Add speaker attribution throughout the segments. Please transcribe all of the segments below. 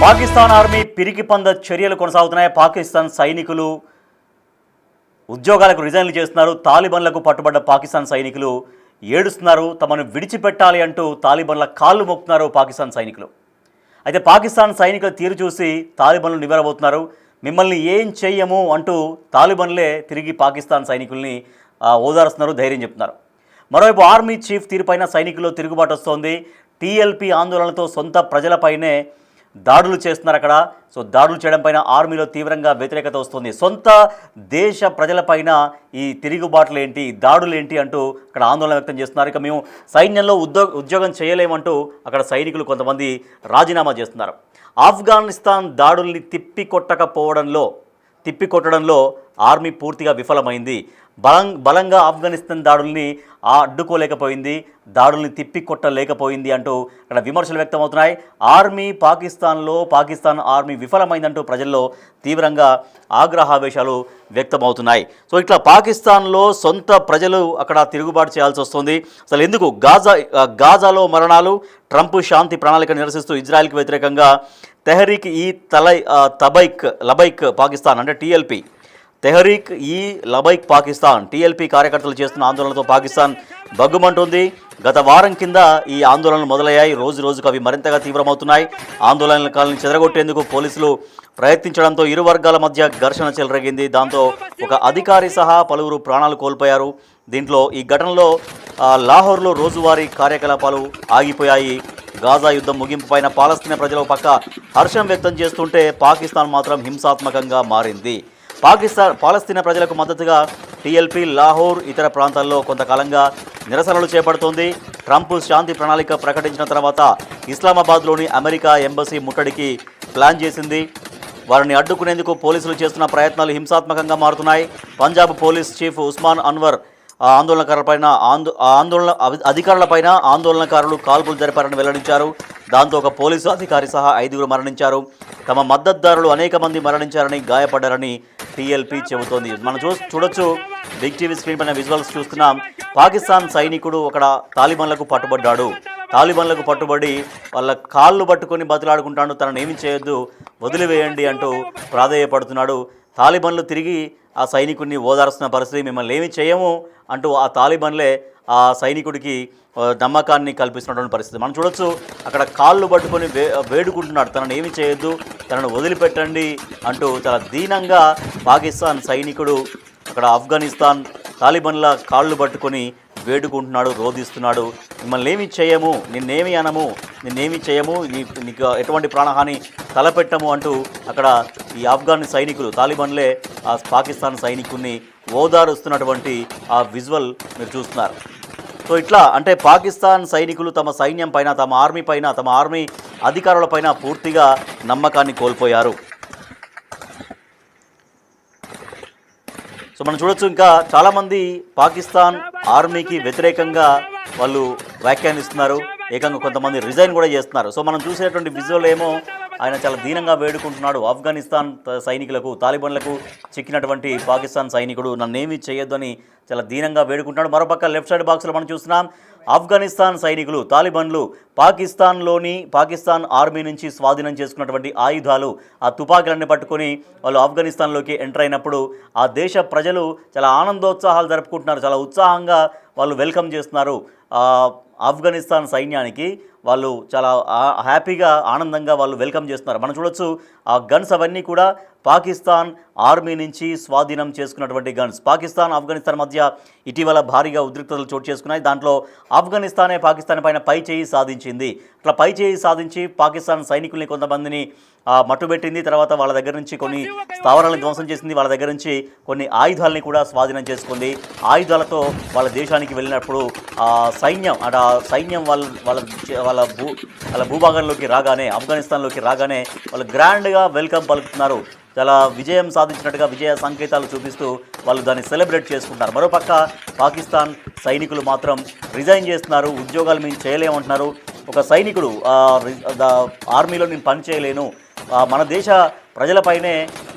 Speaker 1: Pakistan army పిరికి పంద చర్యలు కొనసాగుతున్నాయి. పాకిస్తాన్ సైనికులు ఉద్యోగాలకు రిజైన్లు చేస్తున్నారు. తాలిబన్లకు పట్టుబడ్డ పాకిస్తాన్ సైనికులు ఏడుస్తున్నారు. తమను విడిచిపెట్టాలి అంటూ తాలిబన్ల కాళ్ళు మొక్కుతున్నారు పాకిస్తాన్ సైనికులు. అయితే పాకిస్తాన్ సైనికుల తీరు చూసి తాలిబన్లు నివ్వెరబోతున్నారు. మిమ్మల్ని ఏం చెయ్యము అంటూ తాలిబన్లే తిరిగి పాకిస్తాన్ సైనికుల్ని ఓదారుస్తున్నారు, ధైర్యం చెప్తున్నారు. మరోవైపు ఆర్మీ చీఫ్ తీరుపైన సైనికుల్లో తిరుగుబాటు వస్తోంది. టీఎల్పీ ఆందోళనలతో సొంత ప్రజలపైనే దాడులు చేస్తున్నారు అక్కడ. సో దాడులు చేయడం పైన ఆర్మీలో తీవ్రంగా వ్యతిరేకత వస్తుంది. సొంత దేశ ప్రజలపైన ఈ తిరుగుబాట్లు ఏంటి, దాడులు ఏంటి అంటూ అక్కడ ఆందోళన వ్యక్తం చేస్తున్నారు. ఇక మేము సైన్యంలో ఉద్యోగం చేయలేమంటూ అక్కడ సైనికులు కొంతమంది రాజీనామా చేస్తున్నారు. ఆఫ్ఘనిస్తాన్ దాడుల్ని తిప్పికొట్టడంలో ఆర్మీ పూర్తిగా విఫలమైంది. బలంగా ఆఫ్ఘనిస్తాన్ దాడుల్ని అడ్డుకోలేకపోయింది, దాడుల్ని తిప్పికొట్టలేకపోయింది అంటూ అక్కడ విమర్శలు వ్యక్తమవుతున్నాయి. పాకిస్తాన్ ఆర్మీ విఫలమైందంటూ ప్రజల్లో తీవ్రంగా ఆగ్రహావేశాలు వ్యక్తమవుతున్నాయి. సో ఇట్లా పాకిస్తాన్లో సొంత ప్రజలు అక్కడ తిరుగుబాటు చేయాల్సి వస్తుంది. అసలు ఎందుకు గాజాలో మరణాలు, ట్రంప్ శాంతి ప్రణాళిక నిరసిస్తూ ఇజ్రాయెల్కి వ్యతిరేకంగా తెహరీక్ ఈ లబైక్ పాకిస్తాన్ అంటే టీఎల్పీ, తెహరీక్ ఈ లబైక్ పాకిస్తాన్ టీఎల్పీ కార్యకర్తలు చేస్తున్న ఆందోళనతో పాకిస్తాన్ బగ్గుమంటుంది. గత వారం కింద ఈ ఆందోళనలు మొదలయ్యాయి. రోజుకు అవి మరింతగా తీవ్రమవుతున్నాయి. ఆందోళనకాలను చెదరగొట్టేందుకు పోలీసులు ప్రయత్నించడంతో ఇరు వర్గాల మధ్య ఘర్షణ చెలరేగింది. దాంతో ఒక అధికారి సహా పలువురు ప్రాణాలు కోల్పోయారు. దీంట్లో ఈ ఘటనలో లాహోర్లో రోజువారీ కార్యకలాపాలు ఆగిపోయాయి. గాజా యుద్ధం ముగింపు పైన పాలస్తీనా ప్రజలు పక్క హర్షం వ్యక్తం చేస్తుంటే పాకిస్తాన్ మాత్రం హింసాత్మకంగా మారింది. పాలస్తీనా ప్రజలకు మద్దతుగా టీఎల్పీ లాహోర్ ఇతర ప్రాంతాల్లో కొంతకాలంగా నిరసనలు చేపడుతోంది. ట్రంప్ శాంతి ప్రణాళిక ప్రకటించిన తర్వాత ఇస్లామాబాద్లోని అమెరికా ఎంబసీ ముట్టడికి ప్లాన్ చేసింది. వారిని అడ్డుకునేందుకు పోలీసులు చేస్తున్న ప్రయత్నాలు హింసాత్మకంగా మారుతున్నాయి. పంజాబ్ పోలీస్ చీఫ్ ఉస్మాన్ అన్వర్ అధికారులపైన ఆందోళనకారులు కాల్పులు జరిపారని వెల్లడించారు. దాంతో ఒక పోలీసు అధికారి సహా 5 మరణించారు. తమ మద్దతుదారులు అనేక మంది మరణించారని, గాయపడ్డారని టీఎల్పీ చెబుతోంది. మనం చూడొచ్చు బిగ్ టీవీ స్క్రీన్ పైన విజువల్స్ చూస్తున్నాం. పాకిస్తాన్ సైనికుడు అక్కడ తాలిబన్లకు పట్టుబడి వాళ్ళ కాళ్ళు పట్టుకొని బతిలాడుకుంటాడు. తనను ఏమి చేయొద్దు, వదిలివేయండి అంటూ ప్రాధేయపడుతున్నాడు. తాలిబన్లు తిరిగి ఆ సైనికుడిని ఓదారుస్తున్న పరిస్థితి. మిమ్మల్ని ఏమి చేయము అంటూ ఆ తాలిబన్లే ఆ సైనికుడికి నమ్మకాన్ని కల్పిస్తున్నటువంటి పరిస్థితి మనం చూడొచ్చు. అక్కడ కాళ్ళు పట్టుకొని వేడుకుంటున్నాడు, తనను ఏమి చేయొద్దు, తనను వదిలిపెట్టండి అంటూ చాలా దీనంగా పాకిస్తాన్ సైనికుడు అక్కడ ఆఫ్ఘనిస్తాన్ తాలిబన్ల కాళ్ళు పట్టుకొని వేడుకుంటున్నాడు, రోధిస్తున్నాడు. మిమ్మల్ని ఏమి చేయము, నిన్నేమి అనము, నిన్నేమి చేయము, నీకు ఎటువంటి ప్రాణహాని తలపెట్టము అంటూ అక్కడ ఈ ఆఫ్ఘన్ సైనికులు తాలిబన్లే ఆ పాకిస్తాన్ సైనికుడిని ఓదారుస్తున్నటువంటి ఆ విజువల్ మీరు చూస్తున్నారు. సో ఇట్లా అంటే పాకిస్తాన్ సైనికులు తమ సైన్యం పైన, తమ ఆర్మీ అధికారులపైన పూర్తిగా నమ్మకాన్ని కోల్పోయారు. సో మనం చూడొచ్చు, ఇంకా చాలామంది పాకిస్తాన్ ఆర్మీకి వ్యతిరేకంగా వాళ్ళు వ్యాఖ్యానిస్తున్నారు. ఏకంగా కొంతమంది రిజైన్ కూడా చేస్తున్నారు. సో మనం చూసేటువంటి విజువల్ ఏమో ఆయన చాలా దీనంగా వేడుకుంటున్నాడు. ఆఫ్ఘనిస్తాన్ సైనికులకు, తాలిబన్లకు చిక్కినటువంటి పాకిస్తాన్ సైనికుడు నన్నేమీ చేయొద్దు అని చాలా వేడుకుంటున్నాడు. మరోపక్క లెఫ్ట్ సైడ్ బాక్స్లో మనం చూస్తున్నాం, ఆఫ్ఘనిస్తాన్ సైనికులు, తాలిబన్లు పాకిస్తాన్ ఆర్మీ నుంచి స్వాధీనం చేసుకున్నటువంటి ఆయుధాలు, ఆ తుపాకీలన్నీ పట్టుకొని వాళ్ళు ఆఫ్ఘనిస్తాన్లోకి ఎంటర్ అయినప్పుడు ఆ దేశ ప్రజలు చాలా ఆనందోత్సాహాలు జరుపుకుంటున్నారు. చాలా ఉత్సాహంగా వాళ్ళు వెల్కమ్ చేస్తున్నారు. ఆఫ్ఘనిస్తాన్ సైన్యానికి వాళ్ళు చాలా హ్యాపీగా, ఆనందంగా వాళ్ళు వెల్కమ్ చేస్తున్నారు. మనం చూడొచ్చు ఆ గన్స్ అవన్నీ కూడా పాకిస్తాన్ ఆర్మీ నుంచి స్వాధీనం చేసుకున్నటువంటి గన్స్. ఆఫ్ఘనిస్తాన్ మధ్య ఇటీవల భారీగా ఉద్రిక్తతలు చోటు చేసుకున్నాయి. దాంట్లో పాకిస్తాన్ పైన పై చేయి సాధించింది. అట్లా పై చేయి సాధించి పాకిస్తాన్ సైనికుల్ని కొంతమందిని మట్టుబెట్టింది. తర్వాత వాళ్ళ దగ్గర నుంచి కొన్ని స్థావరాలను ధ్వంసం చేసింది. వాళ్ళ దగ్గర నుంచి కొన్ని ఆయుధాలని కూడా స్వాధీనం చేసుకుంది. ఆయుధాలతో వాళ్ళ దేశానికి వెళ్ళినప్పుడు సైన్యం వాళ్ళ భూభాగంలోకి రాగానే, ఆఫ్ఘనిస్తాన్లోకి రాగానే వాళ్ళు గ్రాండ్గా వెల్కమ్ పలుకుతున్నారు. చాలా విజయం సాధించినట్టుగా విజయ సంకేతాలు చూపిస్తూ వాళ్ళు దాన్ని సెలబ్రేట్ చేసుకుంటారు. మరోపక్క పాకిస్తాన్ సైనికులు మాత్రం రిజైన్ చేస్తున్నారు. ఉద్యోగాలు మేము చేయలేమంటున్నారు. ఒక సైనికుడు ఆర్మీలో నేను పని చేయలేను, మన దేశ ప్రజలపైనే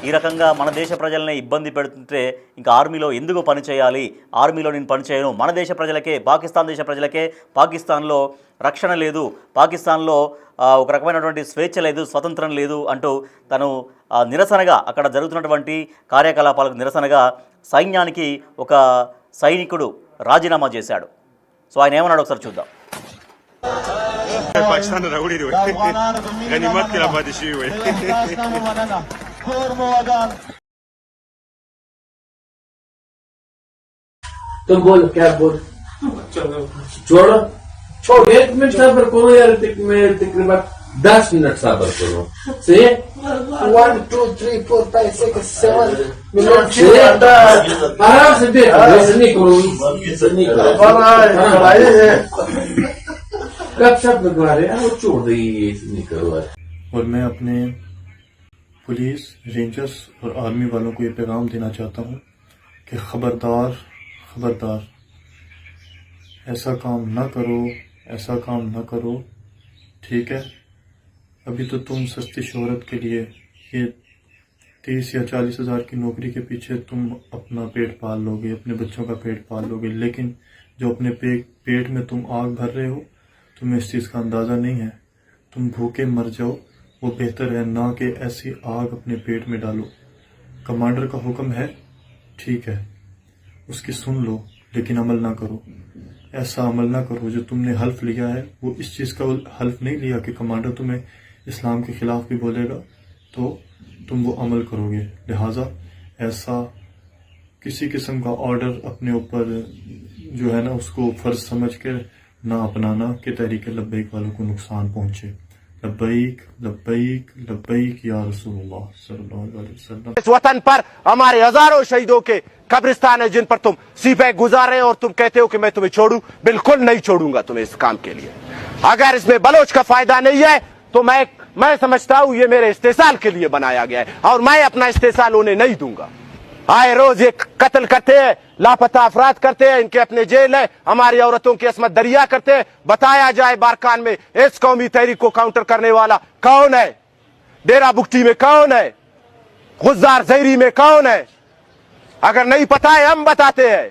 Speaker 1: ఈ రకంగా మన దేశ ప్రజలనే ఇబ్బంది పెడుతుంటే ఇంకా ఆర్మీలో ఎందుకు పని చేయాలి, ఆర్మీలో నేను పని చేయను, మన దేశ ప్రజలకే, పాకిస్తాన్ దేశ ప్రజలకే పాకిస్తాన్లో రక్షణ లేదు, పాకిస్తాన్లో ఒక రకమైనటువంటి స్వేచ్ఛ లేదు, స్వతంత్రం లేదు అంటూ తను నిరసనగా అక్కడ జరుగుతున్నటువంటి కార్యకలాపాలకు నిరసనగా సైన్యానికి ఒక సైనికుడు రాజీనామా చేశాడు. సో ఆయన ఏమన్నాడు ఒకసారి చూద్దాం.
Speaker 2: पाकिस्तान रउडी रे गनीमत के आबादी हुए
Speaker 3: तुम बोल क्या बोल छोड़ो छोड़ 1 मिनट सबर करो यार, तकरीबन 10 मिनट सबर करो। से
Speaker 4: 1 2 3 4 5 6 7
Speaker 3: आराम से देखो, ऐसे नहीं करो, कब सब लगवा रहे हैं वो छोड़ दे, ऐसे नहीं करो।
Speaker 5: और मैं अपने पुलिस, रेंजर्स और आर्मी वालों को ये पैगाम देना चाहता हूँ कि खबरदार खबरदार ऐसा काम ना करो, ऐसा काम ना करो, ठीक है। अभी तो तुम सस्ती शोहरत के लिए ये 30 या 40 हज़ार की नौकरी के पीछे तुम अपना पेट पाल लोगे, अपने बच्चों का पेट पाल लोगे, लेकिन जो अपने पेट में तुम आग भर रहे हो, तुम्हें इस चीज़ का अंदाज़ा नहीं है। तुम भूखे मर जाओ वो बेहतर है ना कि ऐसी आग अपने पेट में डालो। कमांडर का हुक्म है, ठीक है, उसकी सुन लो, लेकिन अमल ना करो। ऐसा अमल ना करो, जो तुमने हल्फ लिया है वो इस चीज़ का हल्फ नहीं लिया कि कमांडर तुम्हें इस्लाम के ख़िलाफ़ भी बोलेगा तो तुम वो अमल करोगे। लिहाजा ऐसा किसी किस्म का ऑर्डर अपने ऊपर जो है ना उसको फ़र्ज समझ कर ना अपनाना कि तहरीक लब्बैक वालों को नुकसान पहुंचे। लब्बैक लब्बैक लब्बैक या रसूलुल्लाह सल्लल्लाहु अलैहि वसल्लम।
Speaker 6: इस वतन पर हमारे हजारों शहीदों के कब्रिस्तान है जिन पर तुम सीपे गुजारे और तुम कहते हो कि मैं तुम्हें छोड़ू। बिल्कुल नहीं छोड़ूंगा तुम्हें इस काम के लिए। अगर इसमें बलोच का फायदा नहीं है तो मैं समझता हूं ये मेरे इस्तेसाल के लिए बनाया गया है और मैं अपना इस्तेसाल उन्हें नहीं दूंगा। आए रोज ये कत्ल करते हैं, लापता अफराद करते हैं, इनके अपने जेल है, हमारी औरतों की असमत दरिया करते हैं। बताया जाए बारकान में इस कौमी तहरीक को काउंटर करने वाला कौन है? डेरा बुक्टी में कौन है? गुजार जहरी में कौन है? अगर नहीं पता है हम बताते हैं।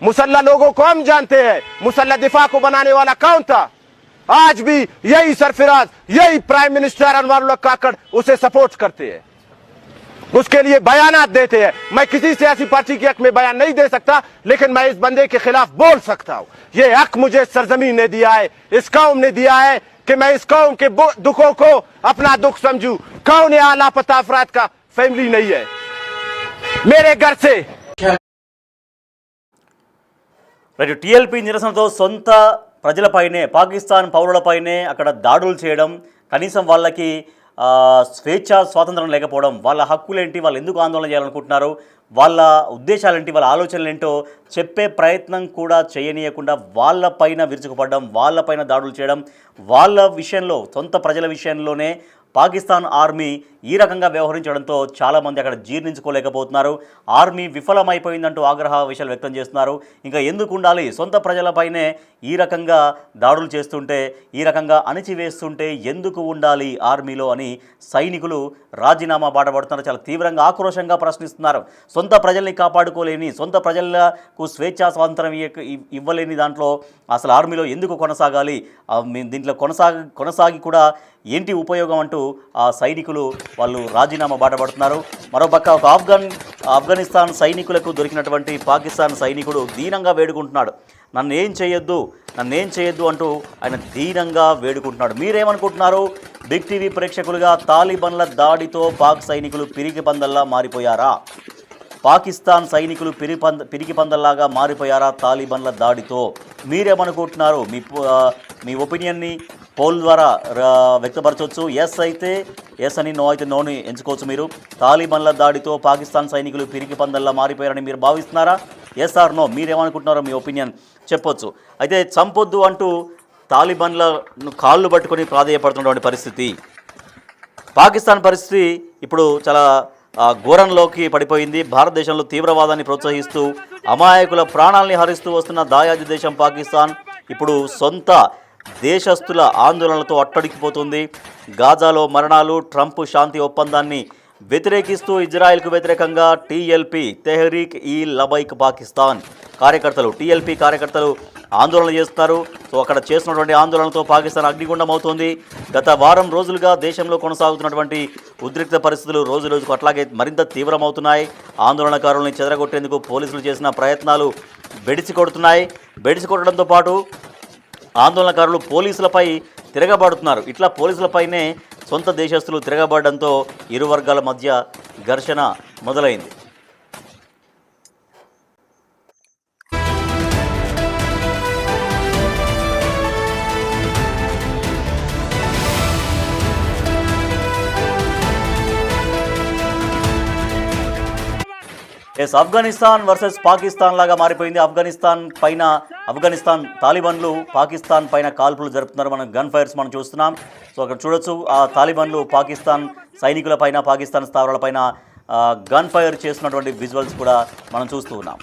Speaker 6: मुसल्ला लोगों को हम जानते हैं। मुसल्ला दिफा को बनाने वाला कौन था? आज भी यही सरफराज, यही प्राइम मिनिस्टर अनवारुल्लाह काकड़ उसे सपोर्ट करते हैं, उसके लिए बयानात देते हैं। मैं किसी सियासी पार्टी के हक में बयान नहीं दे सकता, लेकिन मैं इस बंदे के खिलाफ बोल सकता हूं। ये हक मुझे सरजमीन ने दिया है, इस कौम ने दिया है कि मैं इस कौम के दुखों को अपना दुख समझूं। कौन है लापता अफराद का फैमिली नहीं है मेरे घर से।
Speaker 1: రైట్, టీఎల్పీ నిరసనతో సొంత ప్రజలపైనే, పాకిస్తాన్ పౌరులపైనే అక్కడ దాడులు చేయడం, కనీసం వాళ్ళకి స్వేచ్ఛ స్వాతంత్రం లేకపోవడం, వాళ్ళ హక్కులేంటి, వాళ్ళు ఎందుకు ఆందోళన చేయాలనుకుంటున్నారు, వాళ్ళ ఉద్దేశాలేంటి, వాళ్ళ ఆలోచనలేంటో చెప్పే ప్రయత్నం కూడా చేయనీయకుండా వాళ్ళపైన విరుచుకుపడడం, వాళ్ళపైన దాడులు చేయడం, వాళ్ళ విషయంలో, సొంత ప్రజల విషయంలోనే పాకిస్తాన్ ఆర్మీ ఈ రకంగా వ్యవహరించడంతో చాలామంది అక్కడ జీర్ణించుకోలేకపోతున్నారు. ఆర్మీ విఫలమైపోయిందంటూ ఆగ్రహ విషయాలు వ్యక్తం చేస్తున్నారు. ఇంకా ఎందుకు ఉండాలి, సొంత ప్రజలపైనే ఈ రకంగా దాడులు చేస్తుంటే, ఈ రకంగా అణిచివేస్తుంటే ఎందుకు ఉండాలి ఆర్మీలో అని సైనికులు రాజీనామా బాటపడుతున్నారు. చాలా తీవ్రంగా ఆక్రోశంగా ప్రశ్నిస్తున్నారు. సొంత ప్రజల్ని కాపాడుకోలేని, సొంత ప్రజలకు స్వేచ్ఛా స్వాతంత్రం ఇవ్వలేని దాంట్లో అసలు ఆర్మీలో ఎందుకు కొనసాగాలి, దీంట్లో కొనసాగి కూడా ఏంటి ఉపయోగం అంటూ ఆ సైనికులు వాళ్ళు రాజీనామా బాటపడుతున్నారు. మరోపక్క ఒక ఆఫ్ఘనిస్తాన్ సైనికులకు దొరికినటువంటి పాకిస్తాన్ సైనికుడు దీనంగా వేడుకుంటున్నాడు. నన్నేం చేయొద్దు అంటూ ఆయన దీనంగా వేడుకుంటున్నాడు. మీరేమనుకుంటున్నారు? బిగ్ టీవీ ప్రేక్షకులుగా తాలిబన్ల దాడితో పాక్ సైనికులు పిరికి పందల్లా మారిపోయారా? పాకిస్తాన్ సైనికులు పిరికి పందల్లాగా మారిపోయారా తాలిబన్ల దాడితో? మీరేమనుకుంటున్నారు? మీ ఒపీనియన్ని పోల్ ద్వారా వ్యక్తపరచవచ్చు. ఎస్ అయితే ఎస్ అని, నో అయితే నోని ఎంచుకోవచ్చు. మీరు తాలిబన్ల దాడితో పాకిస్తాన్ సైనికులు పిరికి పందల్లా మారిపోయారని మీరు భావిస్తున్నారా? ఎస్ ఆర్ నో, మీరేమనుకుంటున్నారో మీ ఒపీనియన్ చెప్పొచ్చు. అయితే చంపొద్దు అంటూ తాలిబన్లను కాళ్ళు పట్టుకొని ప్రాధేయపడుతున్నటువంటి పరిస్థితి, పాకిస్తాన్ పరిస్థితి ఇప్పుడు చాలా ఘోరంలోకి పడిపోయింది. భారతదేశంలో తీవ్రవాదాన్ని ప్రోత్సహిస్తూ అమాయకుల ప్రాణాలని హరిస్తూ వస్తున్న దాయాది దేశం పాకిస్తాన్ ఇప్పుడు సొంత దేశస్తుల ఆందోళనలతో అట్టడికిపోతుంది. గాజాలో మరణాలు, ట్రంప్ శాంతి ఒప్పందాన్ని వ్యతిరేకిస్తూ ఇజ్రాయెల్కు వ్యతిరేకంగా టీఎల్పీ తెహ్రీక్ ఈ లబైక్ పాకిస్తాన్ కార్యకర్తలు టీఎల్పీ కార్యకర్తలు ఆందోళన చేస్తున్నారు. సో అక్కడ చేస్తున్నటువంటి ఆందోళనతో పాకిస్తాన్ అగ్నిగుండం అవుతోంది. గత వారం రోజులుగా దేశంలో కొనసాగుతున్నటువంటి ఉద్రిక్త పరిస్థితులు రోజు రోజుకు అట్లాగే మరింత తీవ్రమవుతున్నాయి. ఆందోళనకారుల్ని చెదరగొట్టేందుకు పోలీసులు చేసిన ప్రయత్నాలు బెడిసి కొడుతున్నాయి. బెడిసి కొట్టడంతో పాటు ఆందోళనకారులు పోలీసులపై తిరగబడుతున్నారు. ఇట్లా పోలీసులపైనే సొంత దేశస్తులు తిరగబడడంతో ఇరు వర్గాల మధ్య ఘర్షణ మొదలైంది. ఆఫ్ఘనిస్తాన్ వర్సెస్ పాకిస్తాన్ లాగా మారిపోయింది. ఆఫ్ఘనిస్తాన్ తాలిబాన్లు పాకిస్తాన్ పైన కాల్పులు జరుపుతున్నారు. మనం గన్ ఫైర్స్ మనం చూస్తున్నాం. సో అక్కడ చూడొచ్చు ఆ తాలిబాన్లు పాకిస్తాన్ సైనికుల పైన పాకిస్తాన్ స్థావరాల పైన గన్ ఫైర్ చేస్తున్నటువంటి విజువల్స్ కూడా మనం చూస్తూ ఉన్నాం.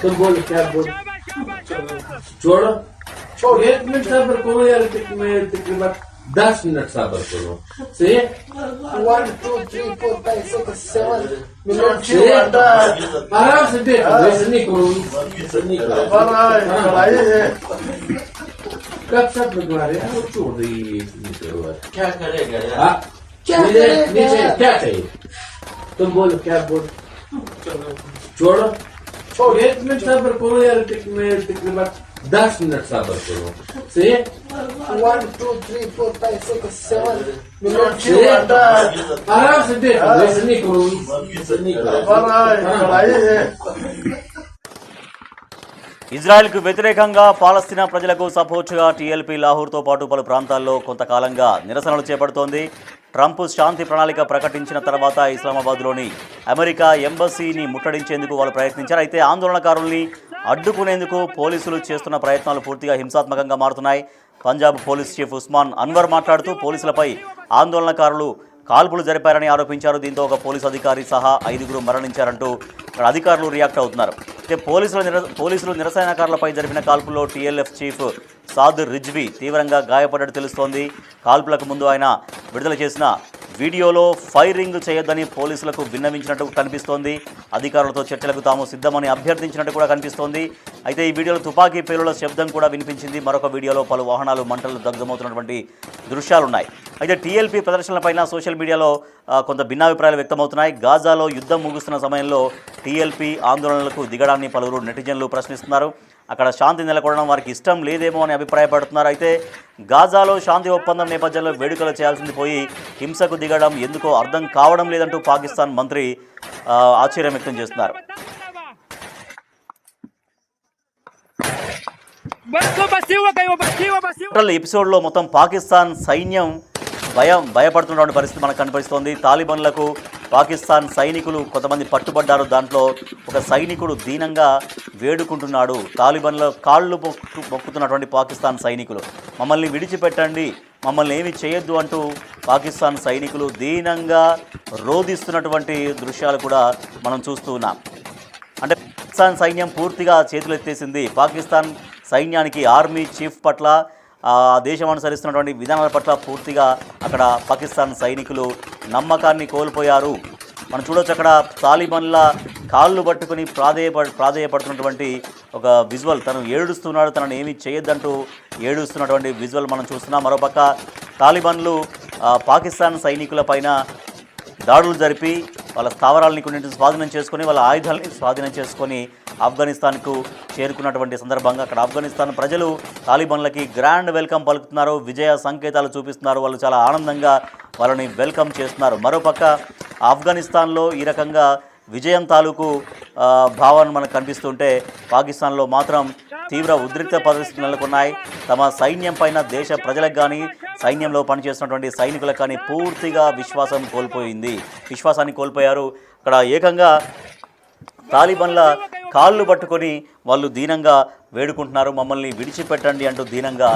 Speaker 3: तुम बोल क्या बोल छोड़ो छोड़ 1 मिनट सब्र करो यार तकरीबन 10 मिनट सब्र करो सही
Speaker 4: 1, 2, 3, 4, 5, 6, 7 minutes.
Speaker 3: आराम से देखो वैसे नहीं करो कब सब लगवा रहे हैं वो छोड़ दे क्या करेगा यार नीचे क्या चाहिए तुम बोलो क्या बोल छोड़ो छोड़ 1 मिनट सब्र करो यार तकरीबन 10 मिनट सब्र करो सही
Speaker 4: 1, 2, 3, 4, 5, 6, 7 minutes.
Speaker 3: आराम से देखो वैसे नहीं करो
Speaker 1: ఇజ్రాయెల్కు వ్యతిరేకంగా పాలస్తీనా ప్రజలకు సపోర్టుగా టీఎల్పీ లాహోర్తో పాటు పలు ప్రాంతాల్లో కొంతకాలంగా నిరసనలు చేపడుతోంది. ట్రంప్ శాంతి ప్రణాళిక ప్రకటించిన తర్వాత ఇస్లామాబాద్లోని అమెరికా ఎంబసీని ముట్టడించేందుకు వాళ్ళు ప్రయత్నించారు. అయితే ఆందోళనకారుల్ని అడ్డుకునేందుకు పోలీసులు చేస్తున్న ప్రయత్నాలు పూర్తిగా హింసాత్మకంగా మారుతున్నాయి. పంజాబ్ పోలీస్ చీఫ్ ఉస్మాన్ అన్వర్ మాట్లాడుతూ పోలీసులపై ఆందోళనకారులు కాల్పులు జరిపారని ఆరోపించారు. దీంతో ఒక పోలీసు అధికారి సహా 5గురు మరణించారంటూ అక్కడ అధికారులు రియాక్ట్ అవుతున్నారు. అయితే పోలీసులు నిరసనకారులపై జరిపిన కాల్పుల్లో టీఎల్ఎఫ్ చీఫ్ సాద్ రిజ్వీ తీవ్రంగా గాయపడ్డట్టు తెలుస్తోంది. కాల్పులకు ముందు ఆయన విడుదల చేసిన వీడియోలో ఫైరింగ్ చేయొద్దని పోలీసులకు విన్నవించినట్టు కనిపిస్తోంది. అధికారులతో చర్చలకు తాము సిద్ధమని అభ్యర్థించినట్టు కూడా కనిపిస్తోంది. అయితే ఈ వీడియోలో తుపాకీ పేలుళ్ల శబ్దం కూడా వినిపించింది. మరొక వీడియోలో పలు వాహనాలు మంటలు దగ్ధమవుతున్నటువంటి దృశ్యాలున్నాయి. అయితే టీఎల్పీ ప్రదర్శనలపైన సోషల్ మీడియాలో కొంత భిన్నాభిప్రాయాలు వ్యక్తమవుతున్నాయి. గాజాలో యుద్ధం ముగుస్తున్న సమయంలో టీఎల్పీ ఆందోళనలకు దిగడాన్ని పలువురు నెటిజన్లు ప్రశ్నిస్తున్నారు. అక్కడ శాంతి నెలకొనడం వారికి ఇష్టం లేదేమో అని అభిప్రాయపడుతున్నారు. అయితే గాజాలో శాంతి ఒప్పందం నేపథ్యంలో వేడుకలు చేయాల్సింది పోయి హింసకు దిగడం ఎందుకో అర్థం కావడం లేదంటూ పాకిస్తాన్ మంత్రి ఆశ్చర్యం వ్యక్తం చేస్తున్నారు. టోటల్ ఎపిసోడ్లో మొత్తం పాకిస్తాన్ సైన్యం భయపడుతున్నటువంటి పరిస్థితి మనకు కనిపిస్తోంది. తాలిబాన్లకు పాకిస్తాన్ సైనికులు కొంతమంది పట్టుబడ్డారు. దాంట్లో ఒక సైనికుడు దీనంగా వేడుకుంటున్నాడు. తాలిబాన్ల కాళ్ళు మొక్కుతున్నటువంటి పాకిస్తాన్ సైనికులు మమ్మల్ని విడిచిపెట్టండి, మమ్మల్ని ఏమి చేయొద్దు అంటూ పాకిస్తాన్ సైనికులు దీనంగా రోధిస్తున్నటువంటి దృశ్యాలు కూడా మనం చూస్తూ ఉన్నాం. అంటే పాకిస్తాన్ సైన్యం పూర్తిగా చేతులెత్తేసింది. పాకిస్తాన్ సైన్యానికి ఆర్మీ చీఫ్ పట్ల దేశం అనుసరిస్తున్నటువంటి విధానాల పట్ల పూర్తిగా అక్కడ పాకిస్తాన్ సైనికులు నమ్మకాన్ని కోల్పోయారు. మనం చూడొచ్చు అక్కడ తాలిబాన్ల కాళ్ళు పట్టుకుని ప్రాధేయపడుతున్నటువంటి ఒక విజువల్. తను ఏడుస్తున్నాడు, తనను ఏమీ చేయొద్దంటూ ఏడుస్తున్నటువంటి విజువల్ మనం చూస్తున్నాం. మరోపక్క తాలిబాన్లు పాకిస్తాన్ సైనికుల పైన దాడులు జరిపి వాళ్ళ స్థావరాలని కొన్నింటిని స్వాధీనం చేసుకొని వాళ్ళ ఆయుధాలని స్వాధీనం చేసుకొని ఆఫ్ఘనిస్తాన్కు చేరుకున్నటువంటి సందర్భంగా అక్కడ ఆఫ్ఘనిస్తాన్ ప్రజలు తాలిబాన్లకి గ్రాండ్ వెల్కమ్ పలుకుతున్నారు, విజయ సంకేతాలు చూపిస్తున్నారు. వాళ్ళు చాలా ఆనందంగా వాళ్ళని వెల్కమ్ చేస్తున్నారు. మరోపక్క ఆఫ్ఘనిస్తాన్లో ఈ రకంగా విజయం తాలూకు భావన మనకు కనిపిస్తుంటే పాకిస్తాన్లో మాత్రం తీవ్ర ఉద్రిక్త పరిస్థితులు నెలకొన్నాయి. తమ సైన్యం పైన దేశ ప్రజలకు కానీ సైన్యంలో పనిచేస్తున్నటువంటి సైనికులకు కానీ పూర్తిగా విశ్వాసాన్ని కోల్పోయారు. అక్కడ ఏకంగా తాలిబాన్ల కాళ్ళు పట్టుకొని వాళ్ళు దీనంగా వేడుకుంటున్నారు, మమ్మల్ని విడిచిపెట్టండి అంటూ దీనంగా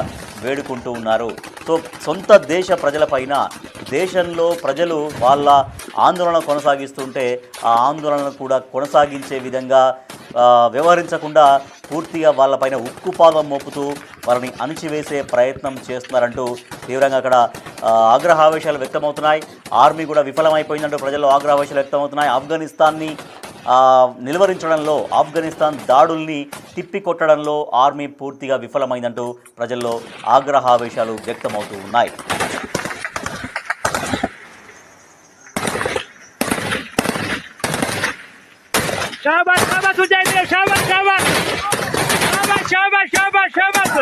Speaker 1: వేడుకుంటూ ఉన్నారు. సో సొంత దేశ ప్రజలపైన దేశంలో ప్రజలు వాళ్ళ ఆందోళన కొనసాగిస్తుంటే ఆ ఆందోళనను కూడా కొనసాగించే విధంగా వ్యవహరించకుండా పూర్తిగా వాళ్ళపైన ఉక్కుపాదం మోపుతూ వాళ్ళని అణిచివేసే ప్రయత్నం చేస్తున్నారంటూ తీవ్రంగా అక్కడ ఆగ్రహావేశాలు వ్యక్తమవుతున్నాయి. ఆర్మీ కూడా విఫలమైపోయిందంటూ ప్రజల్లో ఆగ్రహావేశాలు వ్యక్తమవుతున్నాయి. ఆఫ్ఘనిస్తాన్ని నిలువరించడంలో, ఆఫ్ఘనిస్తాన్ దాడుల్ని తిప్పికొట్టడంలో ఆర్మీ పూర్తిగా విఫలమైందంటూ ప్రజల్లో ఆగ్రహావేశాలు వ్యక్తమవుతూ ఉన్నాయి.
Speaker 7: शाबाश शाबाश उजाइर शाबाश शाबाश शाबाश शाबाश शाबाश शाबाश